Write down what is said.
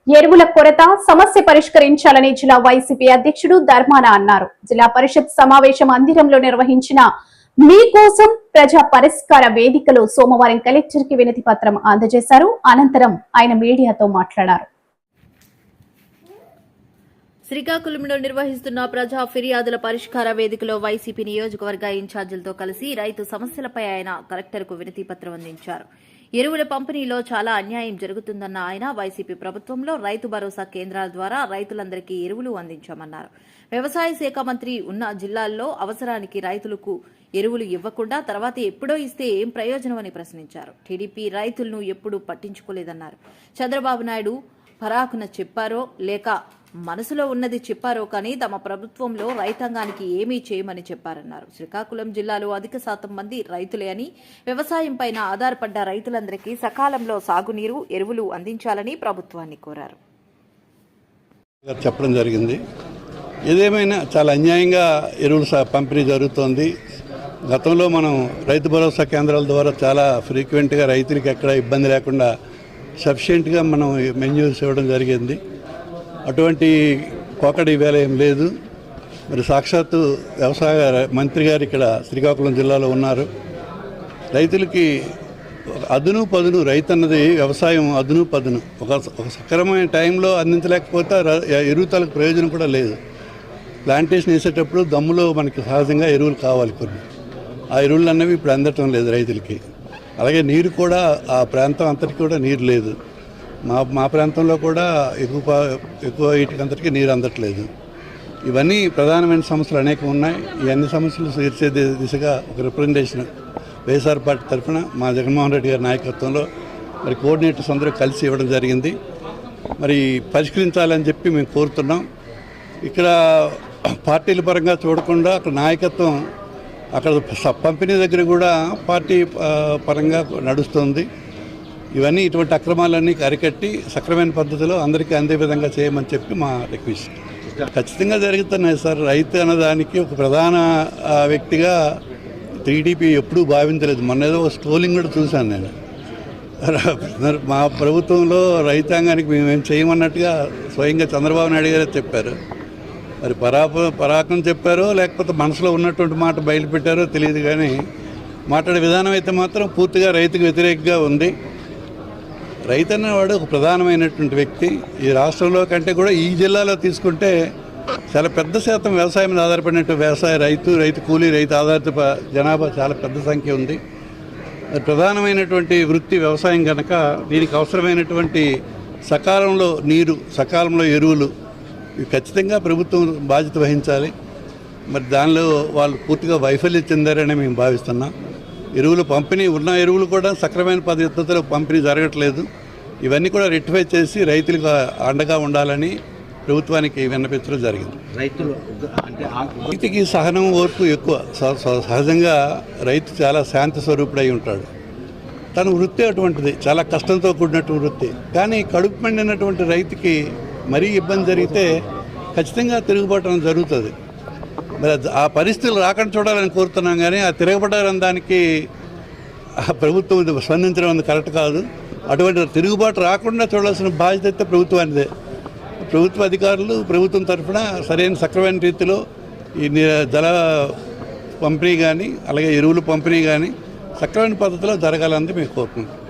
ఎరువుల కొరత సమస్య పరిష్కరించాలని జిల్లా వైసీపీ అధ్యక్షుడు ధర్మాన అన్నారు. జిల్లా పరిషత్ సమావేశ మందిరంలో నిర్వహించిన మీకోసం ప్రజా పరిష్కార వేదికలో సోమవారం కలెక్టర్ కి వినతి పత్రం అందజేశారు. అనంతరం ఆయన మీడియాతో మాట్లాడారు. శ్రీకాకుళంలో నిర్వహిస్తున్న ప్రజా ఫిర్యాదుల పరిష్కార వేదికలో వైసీపీ నియోజకవర్గ ఇన్ఛార్జీలతో కలిసి రైతు సమస్యలపై ఆయన కలెక్టర్కు వినతి పత్రం అందించారు. ఎరువుల పంపిణీలో చాలా అన్యాయం జరుగుతుందన్న ఆయన వైసీపీ ప్రభుత్వంలో రైతు భరోసా కేంద్రాల ద్వారా రైతులందరికీ ఎరువులు అందించామన్నారు. వ్యవసాయ శాఖ మంత్రి ఉన్న జిల్లాల్లో అవసరానికి రైతులకు ఎరువులు ఇవ్వకుండా తర్వాత ఎప్పుడో ఇస్తే ఏం ప్రయోజనమని ప్రశ్నించారు. టీడీపీ రైతులను ఎప్పుడూ పట్టించుకోలేదన్నారు. చంద్రబాబు నాయుడు పరాకున చెప్పారో లేక మనసులో ఉన్నది చెప్పారో కానీ తమ ప్రభుత్వంలో రైతాంగానికి ఏమీ చేయమని చెప్పారన్నారు. శ్రీకాకుళం జిల్లాలో అధిక శాతం మంది రైతులే అని, వ్యవసాయం పైన ఆధారపడ్డ రైతులందరికీ సకాలంలో సాగునీరు, ఎరువులు అందించాలని ప్రభుత్వాన్ని కోరారు. చెప్పడం జరిగింది. ఏదేమైనా చాలా అన్యాయంగా ఎరువులు పంపిణీ జరుగుతోంది. గతంలో మనం రైతు భరోసా కేంద్రాల ద్వారా చాలా ఫ్రీక్వెంట్గా రైతులకి ఎక్కడ ఇబ్బంది లేకుండా సఫిషియెంట్గా మనం మెన్యూస్ ఇవ్వడం జరిగింది. అటువంటి పోకడ ఈవేళ ఏం లేదు. మరి సాక్షాత్తు వ్యవసాయ మంత్రి గారు ఇక్కడ శ్రీకాకుళం జిల్లాలో ఉన్నారు. రైతులకి అదును పదును, రైతు అన్నది వ్యవసాయం అదును పదును. ఒక సక్రమమైన టైంలో అందించలేకపోతే ఎరువులకు ప్రయోజనం కూడా లేదు. ప్లాంటేషన్ వేసేటప్పుడు దమ్ములో మనకి సహజంగా ఎరువులు కావాలి కొన్ని. ఆ ఎరువులు అన్నవి ఇప్పుడు అందటం లేదు రైతులకి. అలాగే నీరు కూడా ఆ ప్రాంతం అంతటికి కూడా నీరు లేదు. మా ప్రాంతంలో కూడా ఎక్కువ వీటికంతటికీ నీరు అందట్లేదు. ఇవన్నీ ప్రధానమైన సమస్యలు అనేకం ఉన్నాయి. ఈ అన్ని సమస్యలు తీర్చే దిశగా ఒక రిప్రజెంటేషన్ వైఎస్ఆర్ పార్టీ తరఫున మా జగన్మోహన్ రెడ్డి గారి నాయకత్వంలో మరి కోఆర్డినేటర్స్ అందరూ కలిసి ఇవ్వడం జరిగింది. మరి పరిష్కరించాలని చెప్పి మేము కోరుతున్నాం. ఇక్కడ పార్టీల పరంగా చూడకుండా అక్కడ నాయకత్వం అక్కడ పంపిణీ దగ్గర కూడా పార్టీ పరంగా నడుస్తుంది. ఇవన్నీ ఇటువంటి అక్రమాలన్నీ అరికట్టి సక్రమైన పద్ధతిలో అందరికీ అందే విధంగా చేయమని చెప్పి మా రిక్వెస్ట్. ఖచ్చితంగా జరుగుతున్నాయి సార్. రైతు అన్నదానికి ఒక ప్రధాన వ్యక్తిగా టీడీపీ ఎప్పుడూ భావించలేదు. మొన్న ఏదో స్ట్రోలింగ్ కూడా చూశాను నేను. మా ప్రభుత్వంలో రైతాంగానికి మేమేం చేయమన్నట్టుగా స్వయంగా చంద్రబాబు నాయుడు గారే చెప్పారు. మరి పరాకం చెప్పారో లేకపోతే మనసులో ఉన్నటువంటి మాట బయలుపెట్టారో తెలియదు, కానీ మాట్లాడే విధానం అయితే మాత్రం పూర్తిగా రైతుకు వ్యతిరేకంగా ఉంది. రైతు అనేవాడు ఒక ప్రధానమైనటువంటి వ్యక్తి. ఈ రాష్ట్రంలో కంటే కూడా ఈ జిల్లాలో తీసుకుంటే చాలా పెద్ద శాతం వ్యవసాయం మీద ఆధారపడినట్టు వ్యవసాయ రైతు కూలీ, రైతు ఆధారిత జనాభా చాలా పెద్ద సంఖ్య ఉంది. ప్రధానమైనటువంటి వృత్తి వ్యవసాయం కనుక దీనికి అవసరమైనటువంటి సకాలంలో నీరు, సకాలంలో ఎరువులు ఇవి ఖచ్చితంగా ప్రభుత్వం బాధ్యత వహించాలి. మరి దానిలో వాళ్ళు పూర్తిగా వైఫల్యం చెందారని మేము భావిస్తున్నాం. ఎరువులు పంపిణీ ఉన్న ఎరువులు కూడా సక్రమైన పద్ధతిలో పంపిణీ జరగట్లేదు. ఇవన్నీ కూడా రెక్టిఫై చేసి రైతులకు అండగా ఉండాలని ప్రభుత్వానికి విన్నపించడం జరిగింది. రైతుకి సహనం, ఓర్పు ఎక్కువ. సహజంగా రైతు చాలా శాంతి స్వరూపుడై ఉంటాడు. తన వృత్తి అటువంటిది, చాలా కష్టంతో కూడినటువంటి వృత్తి. కానీ కడుపు పండినటువంటి రైతుకి మరీ ఇబ్బంది జరిగితే ఖచ్చితంగా తిరుగుబాటు జరుగుతుంది. మరి ఆ పరిస్థితులు రాకుండా చూడాలని కోరుతున్నాం, కానీ ఆ తిరగబడాలని దానికి ప్రభుత్వం స్పందించడం కరెక్ట్ కాదు. అటువంటి తిరుగుబాటు రాకుండా చూడాల్సిన బాధ్యత అయితే ప్రభుత్వానిదే. ప్రభుత్వ అధికారులు ప్రభుత్వం తరఫున సరైన సక్రమైన రీతిలో ఈ జల పంపిణీ కానీ అలాగే ఎరువులు పంపిణీ కానీ సక్రమైన పద్ధతిలో జరగాలని మేము కోరుకుంటున్నాం.